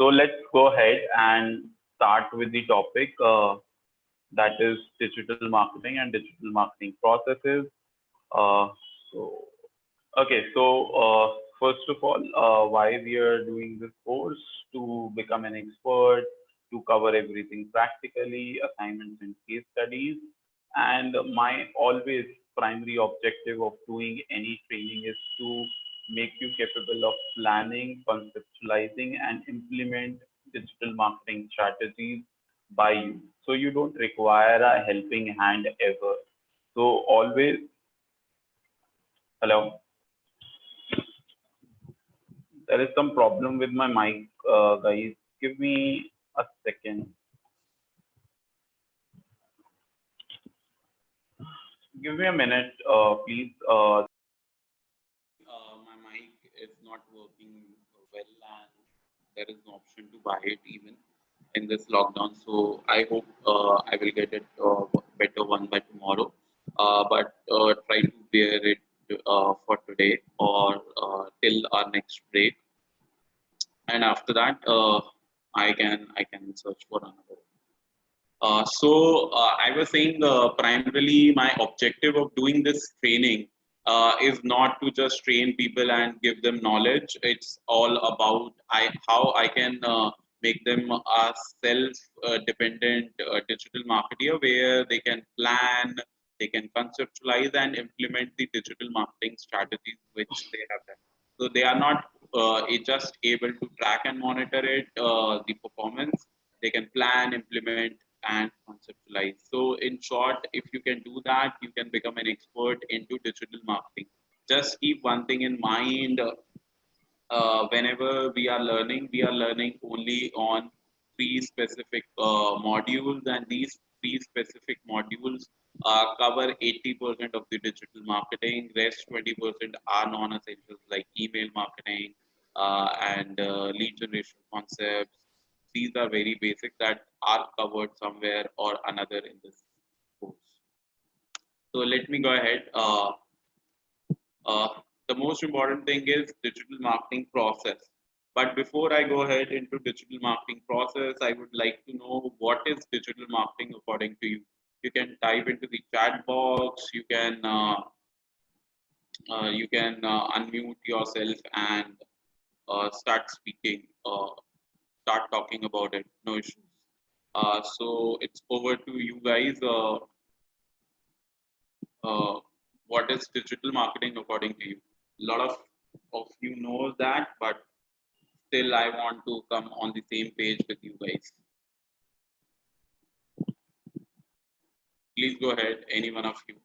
So let's go ahead and start with the topic that is digital marketing and digital marketing processes. Uh, so, okay, so first of all, why we are doing this course to become an expert, to cover everything practically, assignments and case studies. And my always primary objective of doing any training is to make you capable of planning, conceptualizing, and implement digital marketing strategies by you. So you don't require a helping hand ever. So always, hello, there is some problem with my mic, guys. Give me a second. Give me a minute, please. My mic is not working well, and there is no option to buy it even in this lockdown. So I hope I will get it better one by tomorrow. But try to bear it for today or till our next break, and after that I can search for another. I was saying primarily my objective of doing this training is not to just train people and give them knowledge. It's all about how I can make them a self-dependent digital marketer where they can plan, they can conceptualize and implement the digital marketing strategies which they have done. So they are not just able to track and monitor it, the performance. They can plan, implement, and conceptualize. So, in short, if you can do that, you can become an expert into digital marketing. Just keep one thing in mind. Whenever we are learning only on three specific modules, and these three specific modules cover 80% of the digital marketing. Rest 20% are non-essentials like email marketing and lead generation concepts. These are very basic that are covered somewhere or another in this course. So let me go ahead. Uh, the most important thing is digital marketing process. But before I go ahead into digital marketing process, I would like to know what is digital marketing according to you. You can type into the chat box. You can unmute yourself and start speaking. Start talking about it. No issues. So it's over to you guys. Uh, what is digital marketing according to you? A lot of you knows that, but still I want to come on the same page with you guys. Please go ahead, any one of you.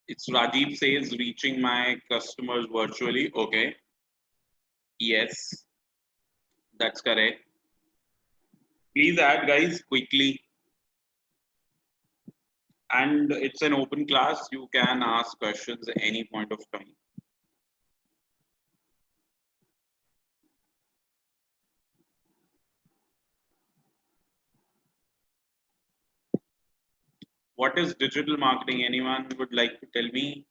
It's Rajiv says reaching my customers virtually. Okay. Yes, that's correct. Please add guys quickly. And it's an open class. You can ask questions at any point of time. What is digital marketing? Anyone would like to tell me?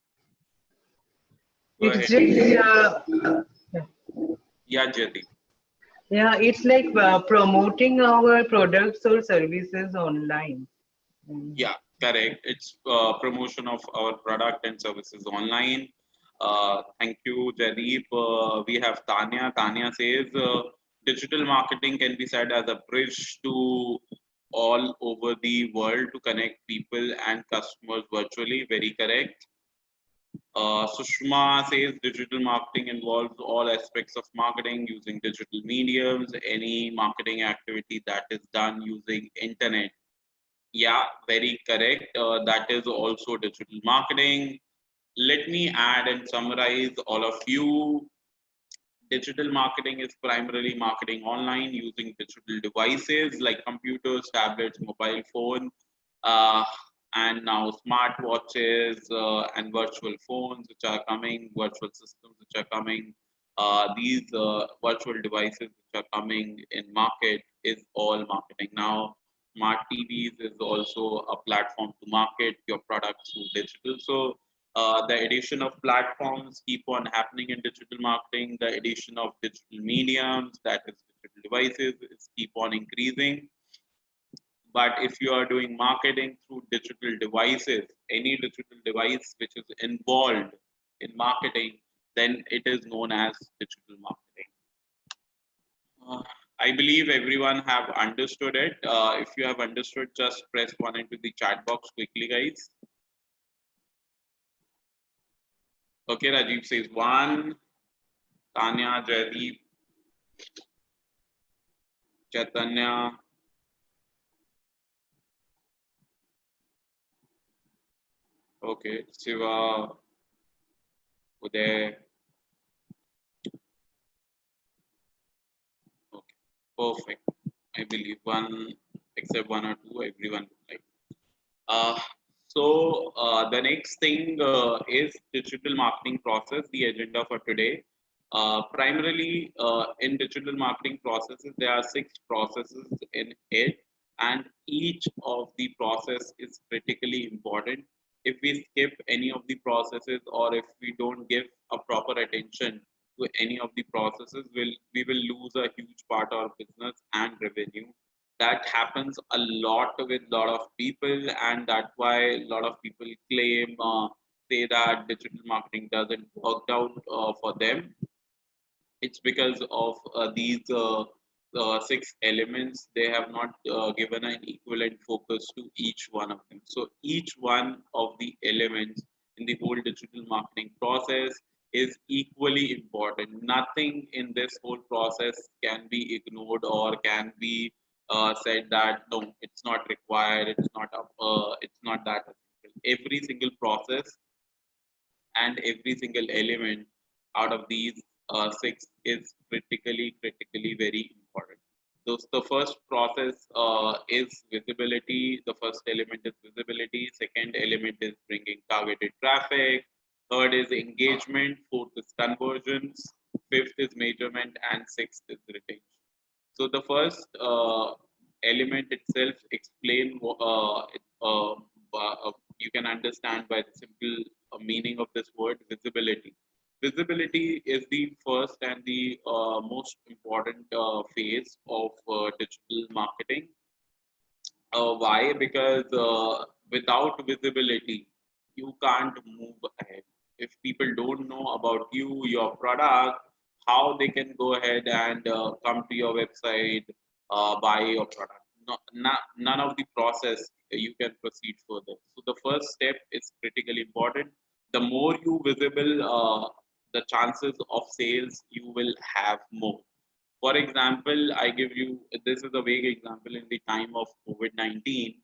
Go It's ahead. just Yeah, Jyoti. yeah, it's like promoting our products or services online. Yeah, correct. It's promotion of our product and services online. Thank you, Jadip. We have Tanya. Tanya says digital marketing can be said as a bridge to all over the world to connect people and customers virtually. Very correct. Sushma says digital marketing involves all aspects of marketing using digital mediums, any marketing activity that is done using internet. Yeah, very correct. That is also digital marketing. Let me add and summarize all of you. Digital marketing is primarily marketing online using digital devices like computers, tablets, mobile phone, uh, and now smartwatches and virtual phones, which are coming, virtual systems, which are coming. these virtual devices which are coming in market is all marketing. Now, smart TVs is also a platform to market your products through digital. So the addition of platforms keep on happening in digital marketing. The addition of digital mediums, that is digital devices, is keep on increasing. But if you are doing marketing through digital devices, any digital device which is involved in marketing, then it is known as digital marketing. Uh, I believe everyone have understood it. If you have understood, just press one into the chat box quickly, guys. Okay, Rajiv says one. Tanya, Jaideep, Chaitanya. Okay, Siva, Uday. Okay, perfect. I believe one, except one or two, everyone like. Uh, the next thing is digital marketing process, the agenda for today. Primarily in digital marketing processes, there are 6 processes in it, and each of the process is critically important. If we skip any of the processes or if we don't give a proper attention to any of the processes, we will lose a huge part of business and revenue. That happens a lot with a lot of people, and that's why a lot of people claim say that digital marketing doesn't work out for them. It's because of these 6 elements. They have not given an equivalent focus to each one of them. So each one of the elements in the whole digital marketing process is equally important. Nothing in this whole process can be ignored or can be said that no, it's not required, it's not that essential. Every single process and every single element out of these 6 is critically very important. So the first process is visibility. The first element is visibility. Second element is bringing targeted traffic. Third is engagement. Fourth is conversions. Fifth is measurement, and sixth is retention. So the first element itself explain you can understand by the simple meaning of this word visibility. Visibility is the first and the most important phase of digital marketing. Why? Because without visibility, you can't move ahead. If people don't know about you, your product, how they can go ahead and come to your website, buy your product. No, none of the process you can proceed further. So the first step is critically important. The more you visible, the chances of sales you will have more. For example, I give you this is a vague example in the time of COVID-19,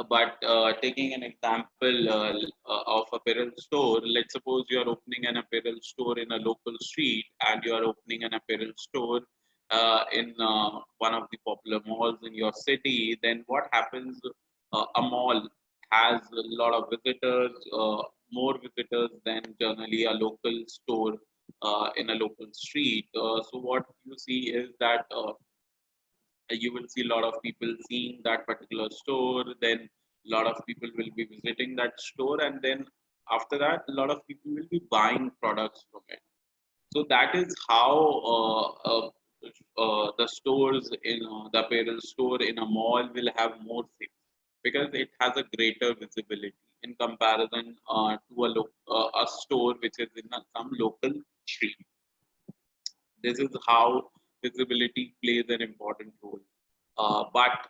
but taking an example of apparel store, let's suppose you are opening an apparel store in a local street and you are opening an apparel store in one of the popular malls in your city, then what happens? A mall has a lot of visitors, more visitors than generally a local store in a local street. So what you see is that you will see a lot of people seeing that particular store, then a lot of people will be visiting that store, and then after that a lot of people will be buying products from it. So that is how the stores in the apparel store in a mall will have more sales, because it has a greater visibility in comparison to a store which is in some local street. This is how visibility plays an important role. But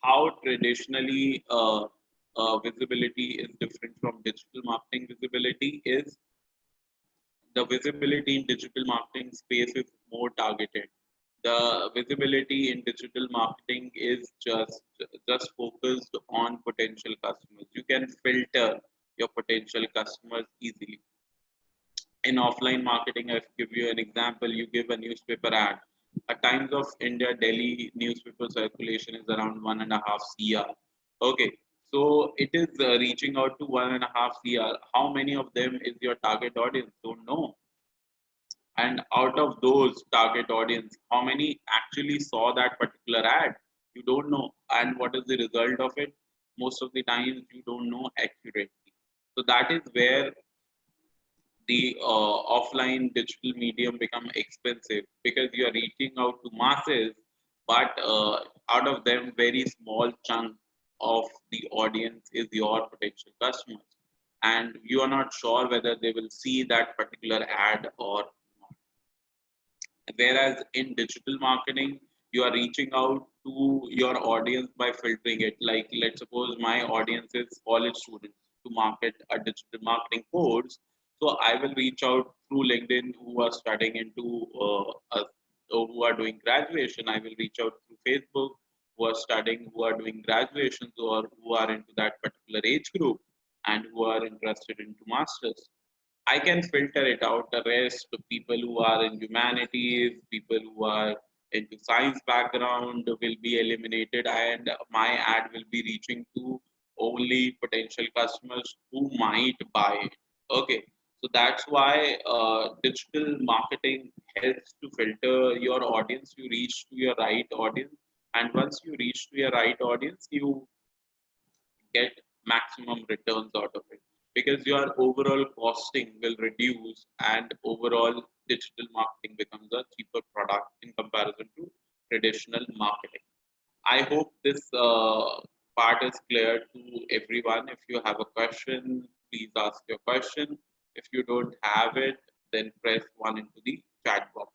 how traditionally visibility is different from digital marketing visibility is the visibility in digital marketing space is more targeted. The visibility in digital marketing is just focused on potential customers. You can filter your potential customers easily. In offline marketing, I give you an example. You give a newspaper ad. A Times of India Delhi newspaper circulation is around 1.5 CR. Okay, so it is reaching out to 1.5 CR. How many of them is your target audience? Don't know. And out of those target audience, how many actually saw that particular ad? You don't know. And what is the result of it? Most of the times you don't know accurately. So that is where the offline digital medium become expensive, because you are reaching out to masses, but out of them very small chunk of the audience is your potential customers, and you are not sure whether they will see that particular ad or not. Whereas in digital marketing, you are reaching out to your audience by filtering it. Like, let's suppose my audience is college students to market a digital marketing course. So I will reach out through LinkedIn who are studying into who are doing graduation. I will reach out through Facebook who are studying, who are doing graduations, or who are into that particular age group and who are interested into masters. I can filter it out. The rest, the people who are in humanities, people who are into science background will be eliminated, and my ad will be reaching to only potential customers who might buy it. Okay, so that's why digital marketing helps to filter your audience. You reach to your right audience, and once you reach to your right audience, you get maximum returns out of it, because your overall costing will reduce and overall digital marketing becomes a cheaper product in comparison to traditional marketing. I hope this part is clear to everyone. If you have a question, please ask your question. If you don't have it, then press 1 into the chat box.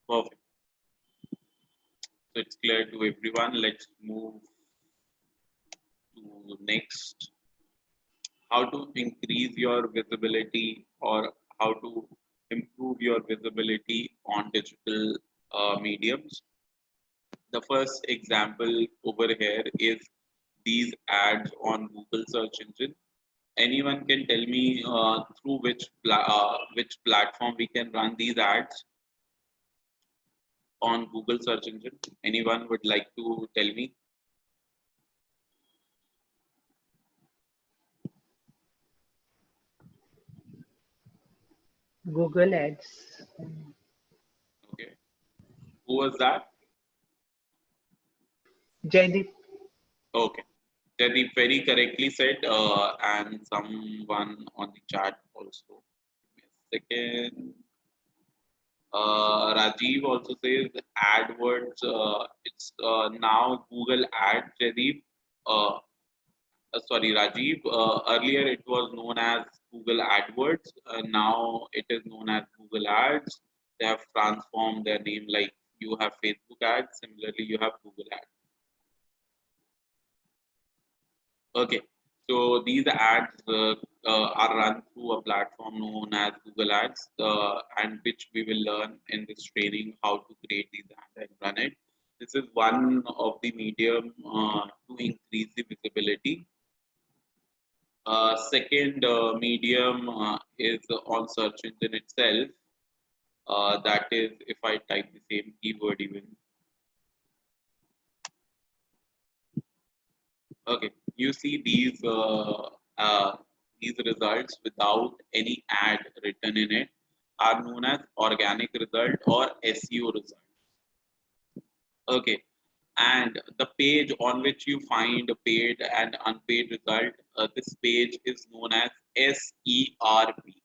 Perfect. So it's clear to everyone. Let's move to next. How to increase your visibility, or how to improve your visibility on digital mediums. The first example over here is these ads on Google search engine. Anyone can tell me through which platform we can run these ads on Google search engine? Anyone would like to tell me? Google Ads. Okay, who was that? Jaideep. Okay. Jaideep very correctly said, and someone on the chat also. Give me a second. Rajiv also says AdWords. It's now Google Ads, Jaideep. Uh, Sorry, Rajiv. Earlier it was known as Google AdWords. Now it is known as Google Ads. They have transformed their name, like you have Facebook ads. Similarly, you have Google ads. Okay, so these ads are run through a platform known as Google Ads, and which we will learn in this training how to create these ads and run it. This is one of the medium to increase the visibility. Second medium is on search engine itself. That is, if I type the same keyword even. Okay, you see these results without any ad written in it are known as organic result or SEO result. Okay, and the page on which you find a paid and unpaid result, this page is known as SERP.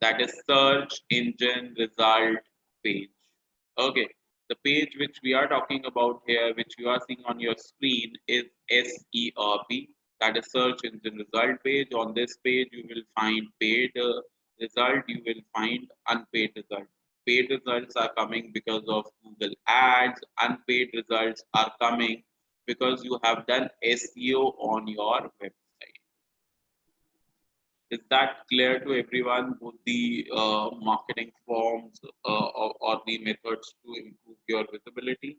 That is search engine result page. Okay, the page which we are talking about here, which you are seeing on your screen, is SERP, that is search engine result page. On this page you will find paid result, you will find unpaid result. Paid results are coming because of Google ads, unpaid results are coming because you have done SEO on your website. Is that clear to everyone, both the marketing forms or the methods to improve your visibility?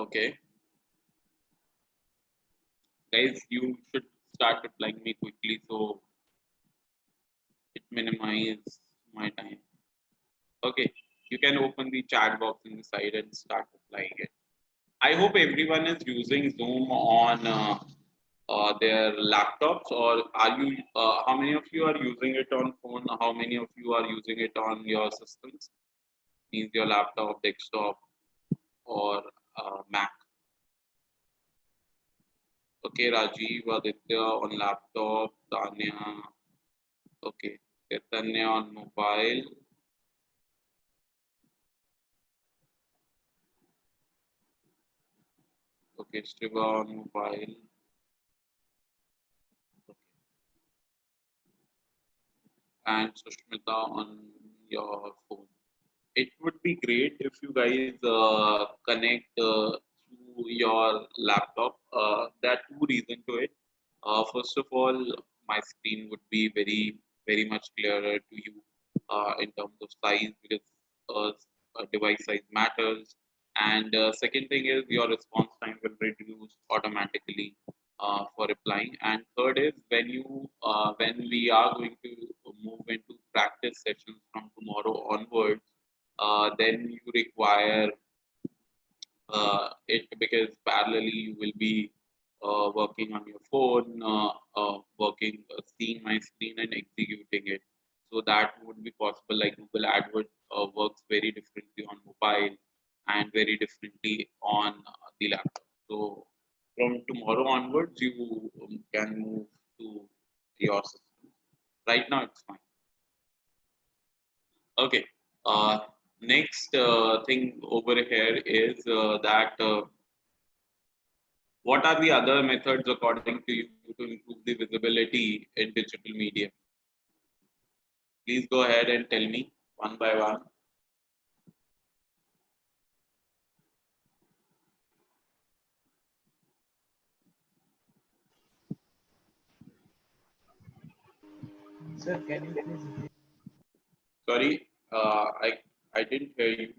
Okay. Guys, you should start replying me quickly so it minimizes my time. Okay, you can open the chat box in the side and start replying it. I hope everyone is using Zoom on their laptops, or are you? How many of you are using it on phone? How many of you are using it on your systems? Means your laptop, desktop, or Mac. Okay, Rajiv, Aditya on laptop, Tanya. Okay, Chaitanya on mobile. Okay, Shiva on mobile. And Sushmita on your phone. It would be great if you guys connect to your laptop. There are two reasons to it. First of all, my screen would be very much clearer to you in terms of size, because device size matters. And second thing is your response time will reduce automatically for replying. And third is when we are going to move into practice sessions from tomorrow onwards, then you require it, because parallelly you will be working on your phone, seeing my screen and executing it. So that would be possible. Like Google AdWords works very differently on mobile and very differently on the laptop. So from tomorrow onwards, you can move to your system. Right now, it's fine. Okay. Uh, Next thing over here is that what are the other methods according to you to improve the visibility in digital media? Please go ahead and tell me one by one. Sir, can you please repeat? Sorry, I didn't hear you.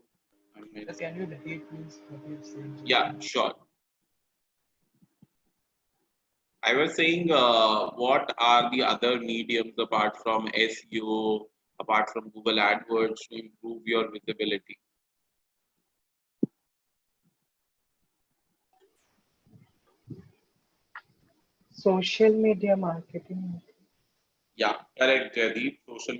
Sir, can you repeat please what you said? Yeah, sure. I was saying, what are the other mediums apart from SEO, apart from Google AdWords, to improve your visibility? Social media marketing. Yeah, correct, Jaideep. Social